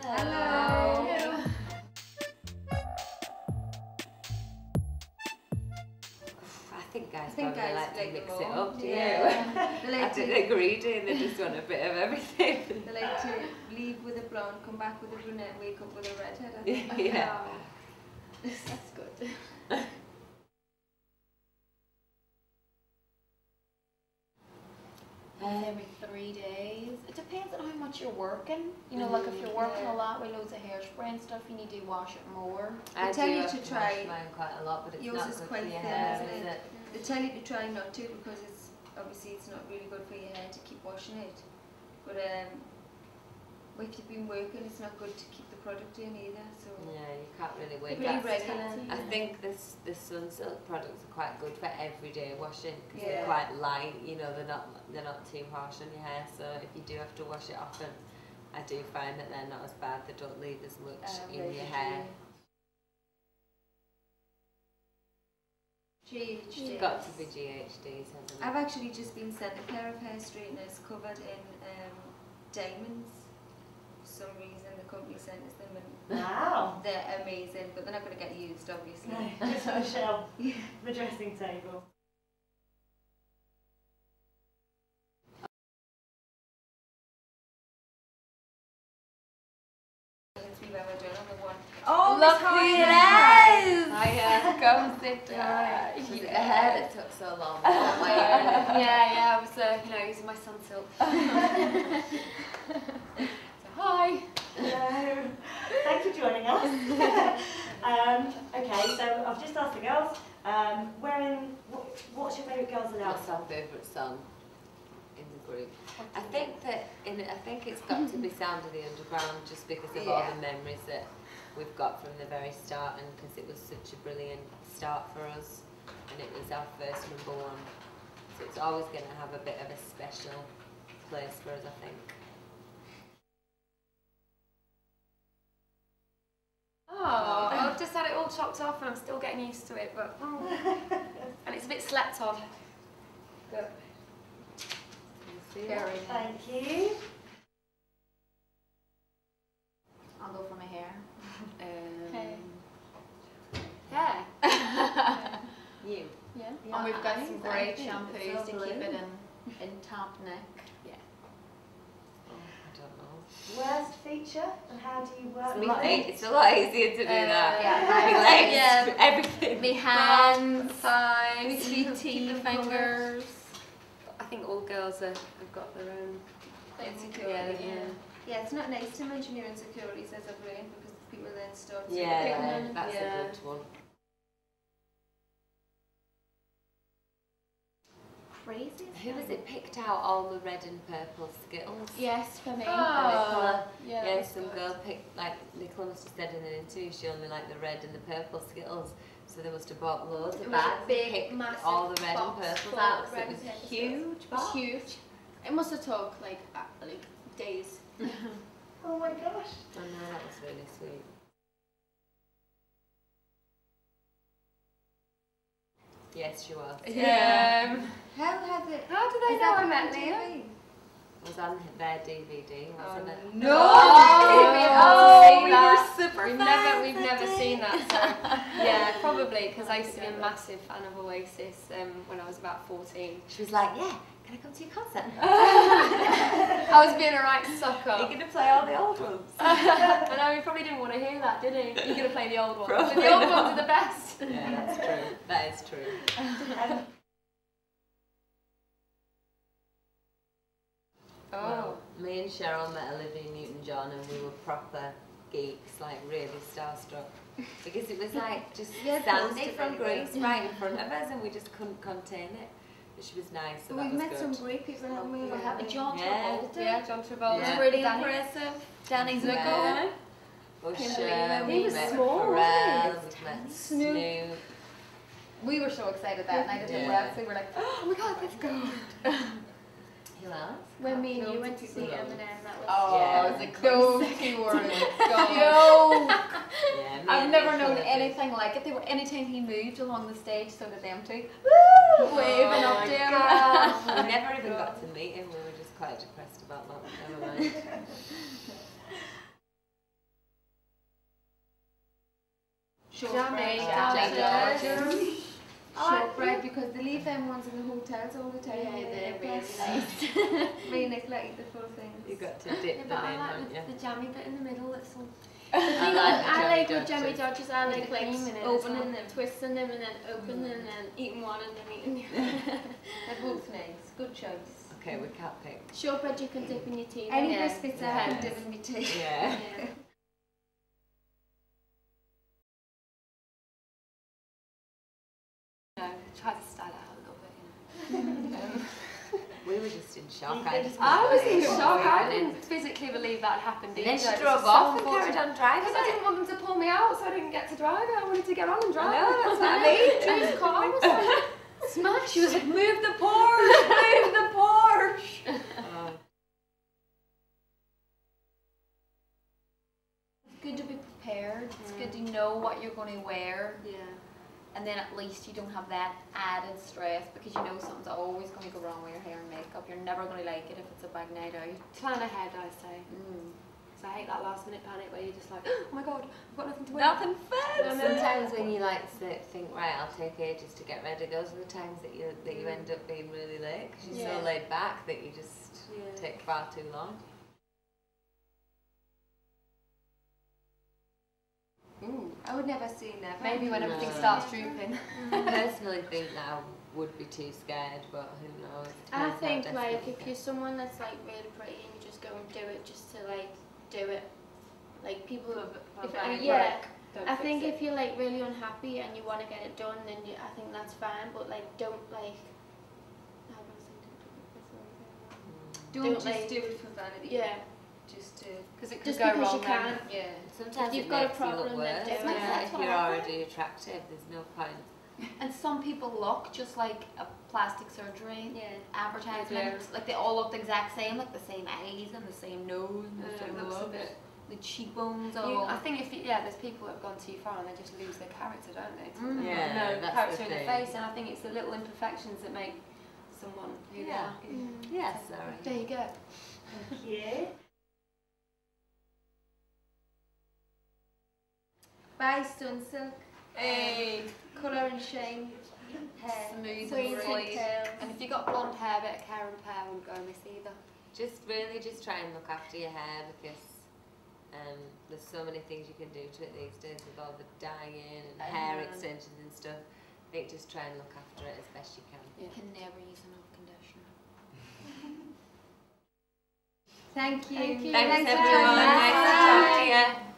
Hello. I think guys like to mix it up, do you? I think they're greedy and they just want a bit of everything. They like to leave with a blonde, come back with a brunette, wake up with a redhead, I think. Yeah. That's good. Every 3 days. It depends on how much you're working. You know, like if you're working a lot with loads of hairspray and stuff, you need to wash it more. They tell you to try. Wash mine quite a lot, but it's yours not is good quite for your thin, hair, isn't is it? it? They tell you to try not to because it's obviously it's not really good for your hair to keep washing it. But if you've been working, it's not good to keep the product in either. So Yeah, you can't really wake pretty up. regular. I think the Sunsilk products are quite good for everyday washing because Yeah. they're quite light. You know, they're not too harsh on your hair. So if you do have to wash it often, I do find that they're not as bad. They don't leave as much in your hair. GHD. It's got to be GHDs, hasn't it? I've actually just been sent a pair of hair straighteners covered in diamonds. For some reason, the company sent us them, and Wow. they're amazing. But they're not going to get used, obviously. No, just on a shelf, the dressing table. We've ever done on the one. Oh, look who it is! Hiya, come sit down. Was it the hair that took so long? Yeah, I was, using my Sunsilk. So, hi. Hello. Thanks for joining us. Okay, so I've just asked the girls, what's your favourite girls' What's announcement? our favourite song in the group? I think it's got to be Sound of the Underground, just because of all the memories that we've got from the very start, and because it was such a brilliant start for us, and it was our first #1, so it's always going to have a bit of a special place for us, I think. Oh, I've just had it all chopped off and I'm still getting used to it, but and it's a bit slept on. Good. Very. Thank you. I'll go for my hair. Okay. Hair. You? Yeah. Yeah, And we've got some I great think shampoos it's to all keep blue. it in top neck. Yeah. Oh, I don't know. Worst feature, and how do you work It's with it? it's a lot easier to do that. yeah. My legs, Yeah. everything. Me hands, thighs, Keep them teeth, covered. fingers. I think all girls have got their own Insecurity. yeah. Yeah, it's not nice to mention your insecurities as a brain because people then start to Yeah, that's Yeah. a good one. Crazy. Who was it picked out all the red and purple Skittles? Yes, for me. Nicola. Yeah, Yeah, that's some good. girl picked, like, Nicola must have said in an interview she only liked the red and the purple Skittles. So they must have bought loads It of was a bags and big, picked massive all the red and box purples full out of because red it was and purple huge It box. was huge. It must have took like days. Oh my gosh. Oh no, that was really sweet. Yes, she was. How did they is know that I on met TV? Liam? Was on their DVD, wasn't it? No! Oh, we were super We've never seen that. So yeah, probably because I used to be a massive fan of Oasis when I was about 14. She was like, yeah, can I come to your concert? I was being a right sucker. Are you going to play all the old ones? I know, he probably didn't want to hear that, did he? You're going to play the old ones. But Probably the old not. ones are the best. Yeah, that's true. That is true. Oh. Me and Cheryl met Olivia Newton-John and we were proper geeks, like really starstruck. Because it was like just Sandy from Greece right in front of us and we just couldn't contain it. But she was nice, so But that we've was met good. some great people, haven't we? We have John Yeah. Travolta. Yeah, John Travolta. Yeah. Really Danny. impressive. Danny Zuko. Usher, He we was met small, Pharrell, wasn't we met Snoop. Snoop. We were so excited that night at the Yeah. Webcast. We were like, oh my god, let's go. Who else? When me and you Loads went of to people see love Eminem, that was Yeah. it was a those two words. Yo! Yeah, me I've and never Nicola known did. anything like it. They were anytime he moved along the stage, so did them too. Oh Waving up my to him. gosh. We never even got to meet him, we were just quite depressed about that. Never mind. Shortbread. Jammy. Shortbread, because they leave them ones in the hotels all the time. Yeah, they're really nice. Me and Nicola eat the full things. You got to dip them in, haven't you? The jammy bit in the middle. That's all. I like with jammy dodgers. I like opening them, twisting them, and then opening them, and then eating one, and then eating the other. They're both nice. Good choice. Okay, we can't pick. Shortbread you can dip in your tea. Any biscuits I have dip in my tea. Yeah. Try to style it out a little bit. We were just in shock. I was in shock. I didn't physically believe that happened. And then she drove off and carried on driving. Because I didn't want them to pull me out, so I didn't get to drive it. I wanted to get on and drive. No, that's what I mean. Drew's car was like smashed. She was like, move the Porsche, move the Porsche. It's good to be prepared. It's good to know what you're going to wear. Yeah. And then at least you don't have that added stress because you know something's always going to go wrong with your hair and makeup. You're never going to like it if it's a bad night out. Plan ahead, I say. So I hate that last minute panic where you're just like, oh my god, I've got nothing to wear. Nothing fancy. Sometimes when you like think, right, I'll take ages to get ready, those are the times that you end up being really late because you're so laid back that you just take far too long. I would never say never. Maybe when everything starts drooping. I personally think that I would be too scared, but who knows? I think like if you're someone that's like really pretty and you just go and do it just to like do it, like people. I think if you're like really unhappy and you want to get it done, then I think that's fine. But like don't like. Don't just do it for vanity. Yeah. Just to. Because it could go wrong. You can't. Yeah. Sometimes if you've it got a makes you problem, look worse. then do it. If you're already attractive, there's no point. And some people look just like a plastic surgery advertisement. Like they all look the exact same, like the same eyes and the same nose and the same lips. The cheekbones all. I think there's people that have gone too far and they just lose their character, don't they? Yeah, that's character the in the face, and I think it's the little imperfections that make someone who they are. Yes, sorry. There you go. Thank you. Buy Sunsilk. Hey. Colour and shine. Hair. Smooth Waves and and curls. And if you've got blonde hair, a bit of care and repair wouldn't go amiss either. Just try and look after your hair because there's so many things you can do to it these days with all the dyeing and hair extensions and stuff. I think just try and look after it as best you can. You can never use enough conditioner. Thank you. Thank you. Thanks everyone. Nice to talk to you.